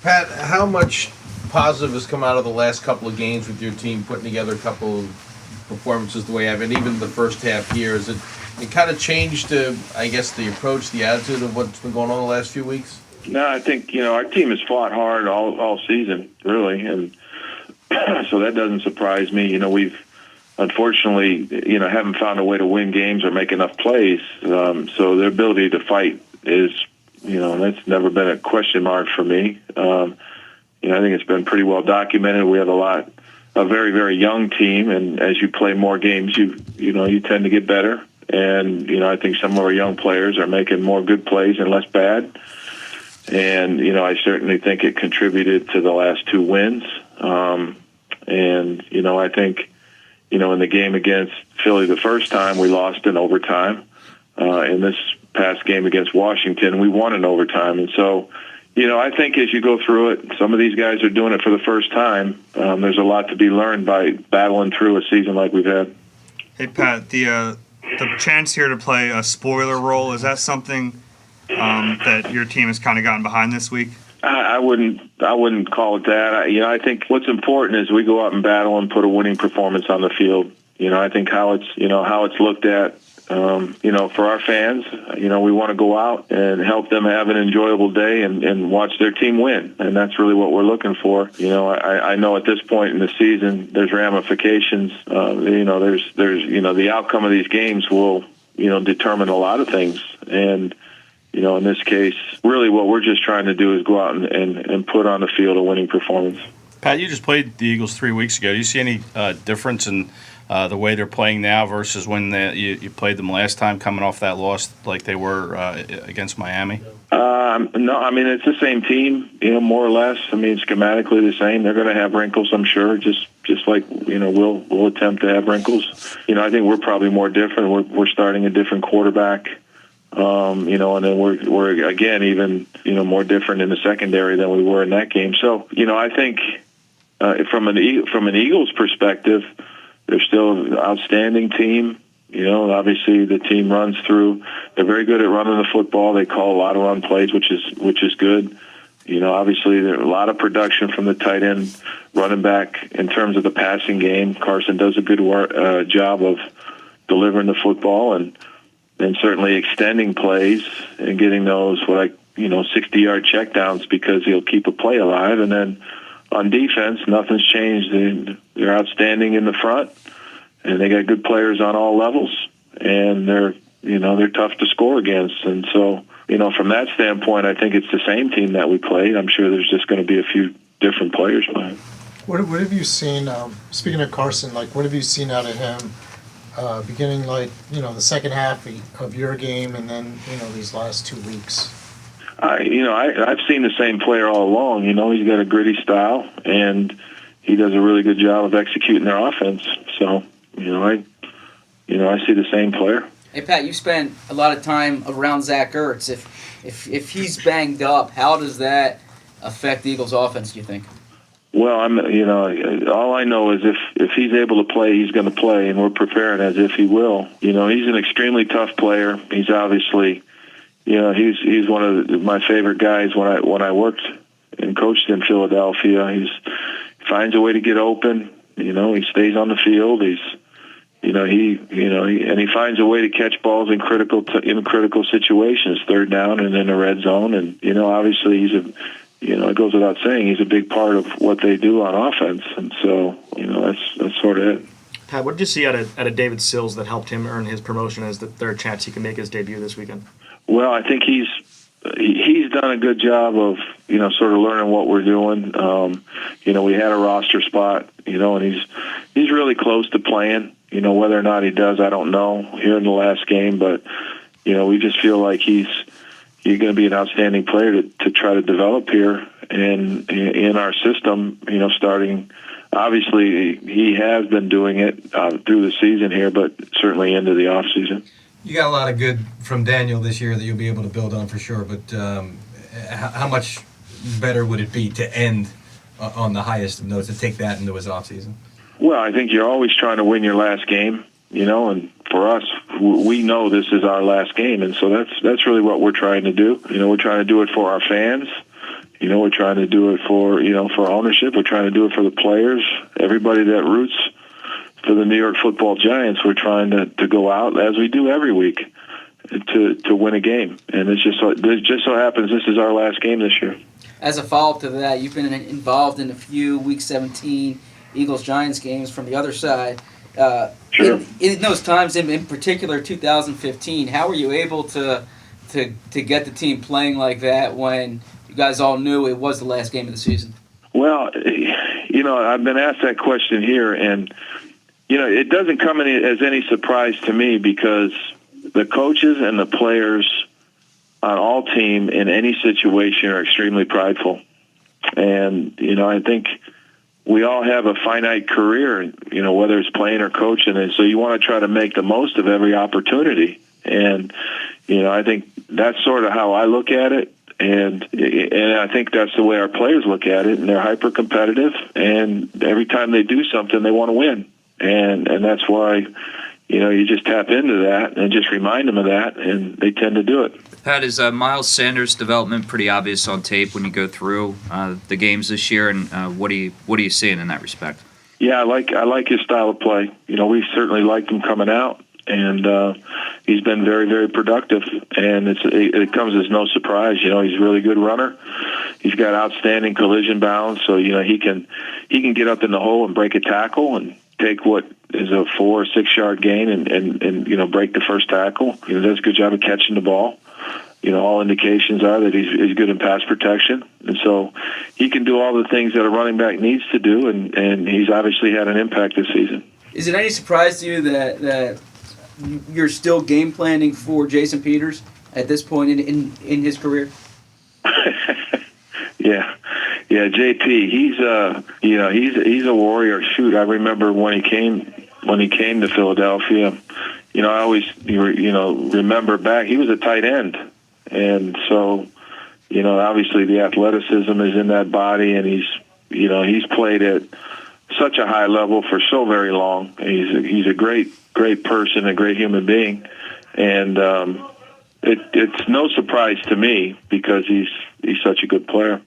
Pat, how much positive has come out of the last couple of games with your team putting together a couple of performances the way I've, and even the first half here? Is it kind of changed, I guess, the approach, the attitude of what's been going on the last few weeks? No, I think, our team has fought hard all season, really, and so that doesn't surprise me. We've unfortunately, haven't found a way to win games or make enough plays. So their ability to fight is, that's never been a question mark for me. I think it's been pretty well documented. We have a very, very young team, and as you play more games, you tend to get better. And, I think some of our young players are making more good plays and less bad. And, I certainly think it contributed to the last two wins. I think, in the game against Philly the first time, we lost in overtime. In this past game against Washington, we won in overtime. And so, I think as you go through it, some of these guys are doing it for the first time. There's a lot to be learned by battling through a season like we've had. Hey, Pat, the chance here to play a spoiler role, is that something that your team has kind of gotten behind this week? I wouldn't call it that. I think what's important is we go out and battle and put a winning performance on the field. I think how it's looked at, for our fans, we want to go out and help them have an enjoyable day and watch their team win. And that's really what we're looking for. I know at this point in the season, there's ramifications. There's the outcome of these games will, determine a lot of things. And, in this case, really what we're just trying to do is go out and put on the field a winning performance. Pat, you just played the Eagles 3 weeks ago. Do you see any difference in the way they're playing now versus when you played them last time, coming off that loss like they were against Miami? No, it's the same team, more or less. Schematically the same. They're going to have wrinkles, I'm sure, just like, we'll attempt to have wrinkles. I think we're probably more different. We're starting a different quarterback. And then we're again even more different in the secondary than we were in that game. So I think from an Eagles perspective, they're still an outstanding team. Obviously the team runs through. They're very good at running the football. They call a lot of run plays, which is good. Obviously there's a lot of production from the tight end, running back in terms of the passing game. Carson does a good job of delivering the football and certainly extending plays and getting those 60-yard checkdowns because he'll keep a play alive. And then on defense, nothing's changed. They're outstanding in the front, and they got good players on all levels, and they're tough to score against. And so, from that standpoint, I think it's the same team that we played. I'm sure there's just going to be a few different players playing. What have you seen, speaking of Carson, what have you seen out of him beginning the second half of your game and then, these last 2 weeks? I've seen the same player all along. He's got a gritty style, and he does a really good job of executing their offense. So, I see the same player. Hey, Pat, you spent a lot of time around Zach Ertz. If he's banged up, how does that affect the Eagles' offense, do you think? Well, all I know is if he's able to play, he's going to play, and we're preparing as if he will. He's an extremely tough player. He's obviously, he's one of my favorite guys when I worked and coached in Philadelphia. He finds a way to get open. He stays on the field. He finds a way to catch balls in critical situations, third down and in the red zone. And obviously it goes without saying, he's a big part of what they do on offense. And so, that's sort of it. Pat, what did you see out of David Sills that helped him earn his promotion as the third chance he can make his debut this weekend? Well, I think he's done a good job of, sort of learning what we're doing. We had a roster spot, and he's really close to playing. Whether or not he does, I don't know here in the last game, but, we just feel like he's going to be an outstanding player to try to develop here in our system, starting. Obviously, he has been doing it through the season here, but certainly into the off season. You got a lot of good from Daniel this year that you'll be able to build on for sure, but how much better would it be to end on the highest of notes, to take that into his off season? Well, I think you're always trying to win your last game, and for us, we know this is our last game, and so that's really what we're trying to do. We're trying to do it for our fans, You know, we're trying to do it for ownership. We're trying to do it for the players, everybody that roots for the New York Football Giants. We're trying to go out as we do every week to win a game. And it just so happens this is our last game this year. As a follow-up to that, you've been involved in a few Week 17 Eagles-Giants games from the other side. Sure. In those times, in particular 2015, how were you able to get the team playing like that when you guys all knew it was the last game of the season? Well, you know, I've been asked that question here, and, you know, it doesn't come as any surprise to me because the coaches and the players on all team in any situation are extremely prideful. And, you know, I think we all have a finite career, you know, whether it's playing or coaching. And so you want to try to make the most of every opportunity. And, you know, I think that's sort of how I look at it. And I think that's the way our players look at it. And they're hyper competitive. And every time they do something, they want to win. And that's why, you know, you just tap into that and just remind them of that, and they tend to do it. Pat, is Miles Sanders' development pretty obvious on tape when you go through the games this year, and what are you seeing in that respect? Yeah, I like his style of play. You know, we certainly liked him coming out, and he's been very, very productive. And it comes as no surprise. You know, he's a really good runner. He's got outstanding collision balance, so you know he can get up in the hole and break a tackle and take what is a 4 or 6 yard gain and you know break the first tackle. You know, does a good job of catching the ball. You know, all indications are that he's good in pass protection, and so he can do all the things that a running back needs to do, and he's obviously had an impact this season. Is it any surprise to you that you're still game planning for Jason Peters at this point in his career? Yeah, JP, he's a warrior. Shoot, I remember when he came to Philadelphia. You know, I always remember back. He was a tight end, and so you know, obviously the athleticism is in that body, and he's played at such a high level for so very long. He's a great person, a great human being, and it's no surprise to me because he's such a good player.